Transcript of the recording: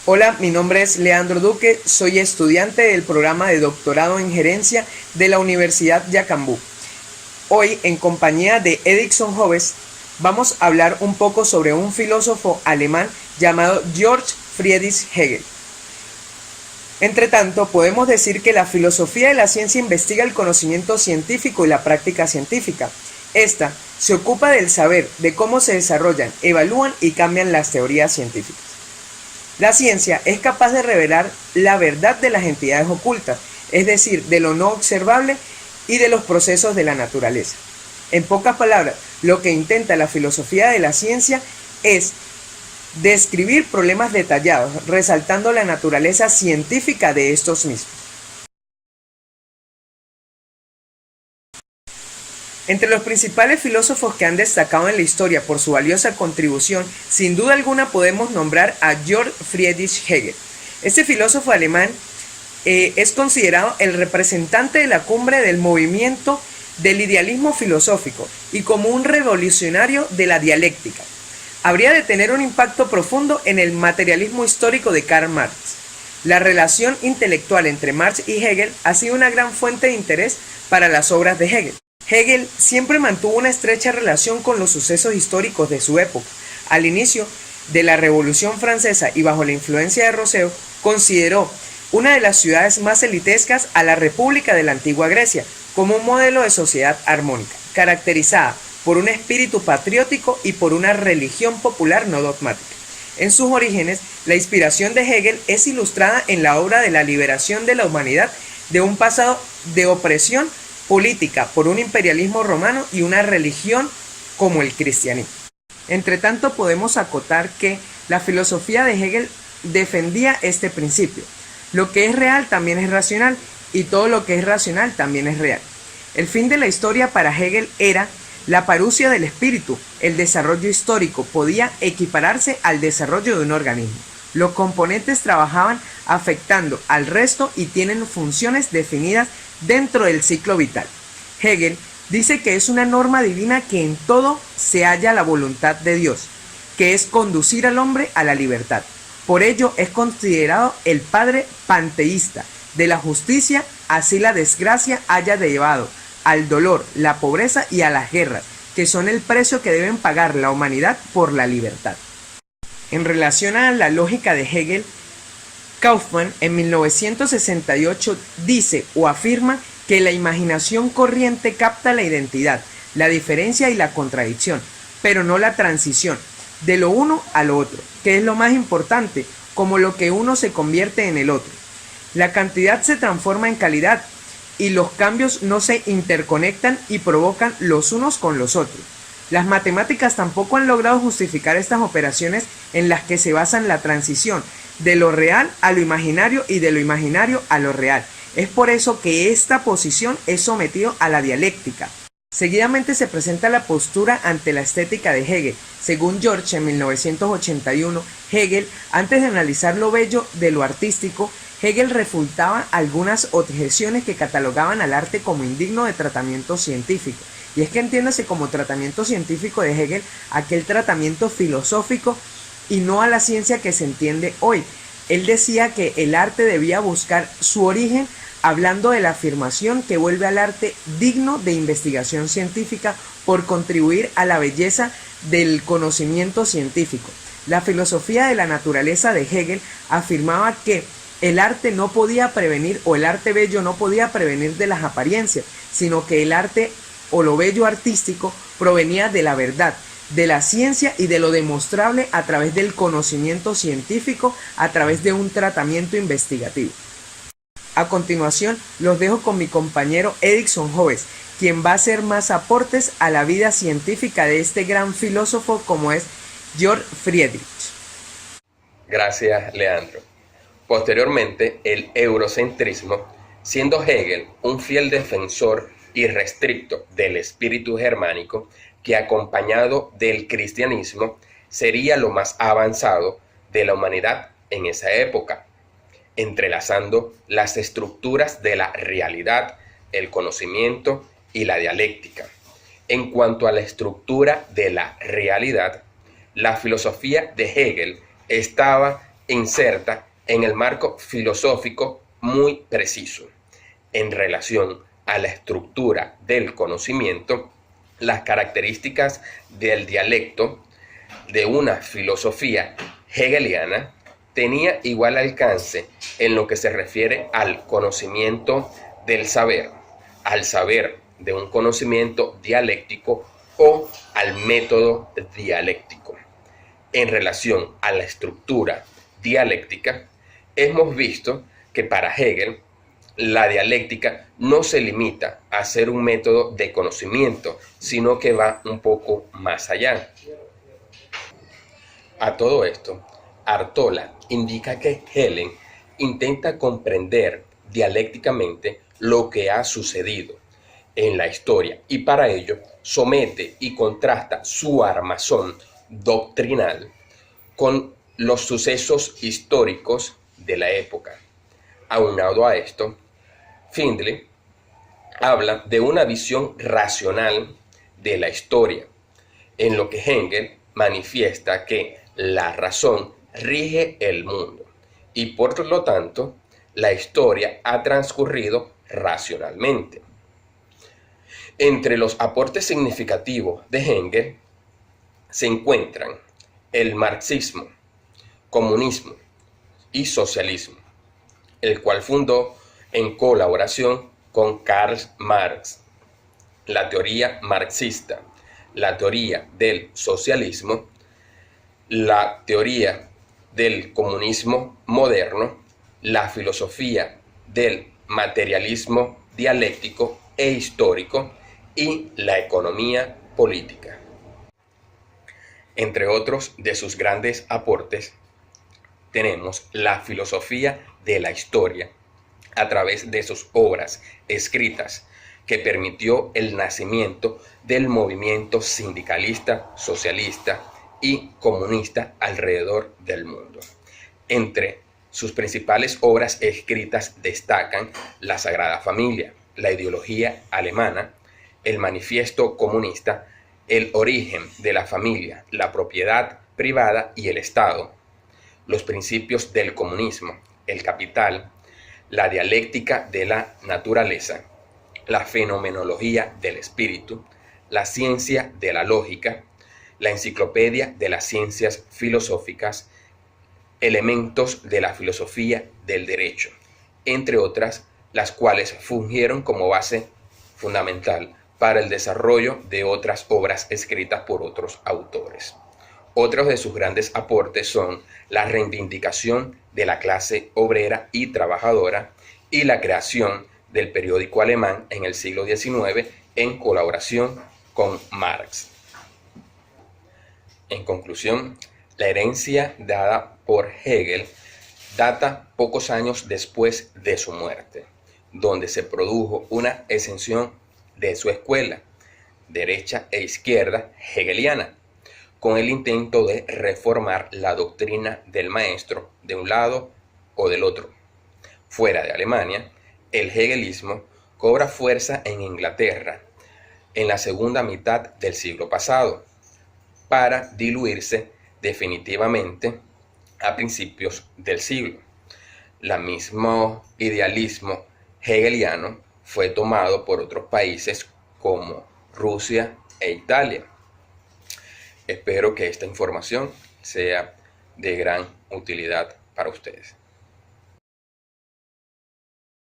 Hola, mi nombre es Leandro Duque, soy estudiante del programa de doctorado en gerencia de la Universidad Yacambú. Hoy, en compañía de Erikson Hoves, vamos a hablar un poco sobre un filósofo alemán llamado Georg Friedrich Hegel. Entre tanto, podemos decir que la filosofía de la ciencia investiga el conocimiento científico y la práctica científica. Esta se ocupa del saber, de cómo se desarrollan, evalúan y cambian las teorías científicas. La ciencia es capaz de revelar la verdad de las entidades ocultas, es decir, de lo no observable y de los procesos de la naturaleza. En pocas palabras, lo que intenta la filosofía de la ciencia es describir problemas detallados, resaltando la naturaleza científica de estos mismos. Entre los principales filósofos que han destacado en la historia por su valiosa contribución, sin duda alguna podemos nombrar a Georg Friedrich Hegel. Este filósofo alemán es considerado el representante de la cumbre del movimiento del idealismo filosófico y como un revolucionario de la dialéctica. Habría de tener un impacto profundo en el materialismo histórico de Karl Marx. La relación intelectual entre Marx y Hegel ha sido una gran fuente de interés para las obras de Hegel. Hegel siempre mantuvo una estrecha relación con los sucesos históricos de su época. Al inicio de la Revolución Francesa y bajo la influencia de Rousseau, consideró una de las ciudades más elitescas a la República de la Antigua Grecia como un modelo de sociedad armónica, caracterizada por un espíritu patriótico y por una religión popular no dogmática. En sus orígenes, la inspiración de Hegel es ilustrada en la obra de la liberación de la humanidad de un pasado de opresión política por un imperialismo romano y una religión como el cristianismo. Entre tanto, podemos acotar que la filosofía de Hegel defendía este principio. Lo que es real también es racional y todo lo que es racional también es real. El fin de la historia para Hegel era la parusia del espíritu. El desarrollo histórico podía equipararse al desarrollo de un organismo. Los componentes trabajaban afectando al resto y tienen funciones definidas dentro del ciclo vital. Hegel dice que es una norma divina que en todo se halla la voluntad de Dios, que es conducir al hombre a la libertad. Por ello es considerado el padre panteísta de la justicia, así la desgracia haya llevado al dolor, la pobreza y a las guerras, que son el precio que deben pagar la humanidad por la libertad. En relación a la lógica de Hegel, Kaufmann en 1968 dice o afirma que la imaginación corriente capta la identidad, la diferencia y la contradicción, pero no la transición de lo uno a lo otro, que es lo más importante, como lo que uno se convierte en el otro. La cantidad se transforma en calidad y los cambios no se interconectan y provocan los unos con los otros. Las matemáticas tampoco han logrado justificar estas operaciones en las que se basa la transición de lo real a lo imaginario y de lo imaginario a lo real. Es por eso que esta posición es sometida a la dialéctica. Seguidamente se presenta la postura ante la estética de Hegel. Según George, en 1981, Hegel, antes de analizar lo bello de lo artístico, Hegel refutaba algunas objeciones que catalogaban al arte como indigno de tratamiento científico. Y es que entiéndase como tratamiento científico de Hegel aquel tratamiento filosófico y no a la ciencia que se entiende hoy. Él decía que el arte debía buscar su origen hablando de la afirmación que vuelve al arte digno de investigación científica por contribuir a la belleza del conocimiento científico. La filosofía de la naturaleza de Hegel afirmaba que el arte no podía prevenir, o el arte bello no podía prevenir de las apariencias, sino que el arte o lo bello artístico provenía de la verdad, de la ciencia y de lo demostrable a través del conocimiento científico, a través de un tratamiento investigativo. A continuación, los dejo con mi compañero Erikson Hoves, quien va a hacer más aportes a la vida científica de este gran filósofo como es Georg Friedrich. Gracias, Leandro. Posteriormente, el eurocentrismo, siendo Hegel un fiel defensor irrestricto del espíritu germánico, que acompañado del cristianismo sería lo más avanzado de la humanidad en esa época, entrelazando las estructuras de la realidad, el conocimiento y la dialéctica. En cuanto a la estructura de la realidad, la filosofía de Hegel estaba inserta en el marco filosófico muy preciso en relación a la estructura del conocimiento, las características del dialecto de una filosofía hegeliana tenía igual alcance en lo que se refiere al conocimiento del saber, al saber de un conocimiento dialéctico o al método dialéctico. En relación a la estructura dialéctica, hemos visto que para Hegel la dialéctica no se limita a ser un método de conocimiento, sino que va un poco más allá. A todo esto, Artola indica que Hegel intenta comprender dialécticamente lo que ha sucedido en la historia y para ello somete y contrasta su armazón doctrinal con los sucesos históricos de la época. Aunado a esto, Findlay habla de una visión racional de la historia, en lo que Hegel manifiesta que la razón rige el mundo y por lo tanto la historia ha transcurrido racionalmente. Entre los aportes significativos de Hegel se encuentran el marxismo, comunismo y socialismo, el cual fundó en colaboración con Karl Marx, la teoría marxista, la teoría del socialismo, la teoría del comunismo moderno, la filosofía del materialismo dialéctico e histórico y la economía política. Entre otros de sus grandes aportes, tenemos la filosofía de la historia a través de sus obras escritas, que permitió el nacimiento del movimiento sindicalista, socialista y comunista alrededor del mundo. Entre sus principales obras escritas destacan La Sagrada Familia, la ideología alemana, el Manifiesto Comunista, el origen de la familia, la propiedad privada y el Estado, los principios del comunismo, el capital, la dialéctica de la naturaleza, la fenomenología del espíritu, la ciencia de la lógica, la enciclopedia de las ciencias filosóficas, elementos de la filosofía del derecho, entre otras, las cuales fungieron como base fundamental para el desarrollo de otras obras escritas por otros autores. Otros de sus grandes aportes son la reivindicación de la clase obrera y trabajadora y la creación del periódico alemán en el siglo XIX en colaboración con Marx. En conclusión, la herencia dada por Hegel data pocos años después de su muerte, donde se produjo una escensión de su escuela, derecha e izquierda hegeliana, con el intento de reformar la doctrina del maestro de un lado o del otro. Fuera de Alemania, el hegelismo cobra fuerza en Inglaterra en la segunda mitad del siglo pasado, para diluirse definitivamente a principios del siglo. El mismo idealismo hegeliano fue tomado por otros países como Rusia e Italia. Espero que esta información sea de gran utilidad para ustedes.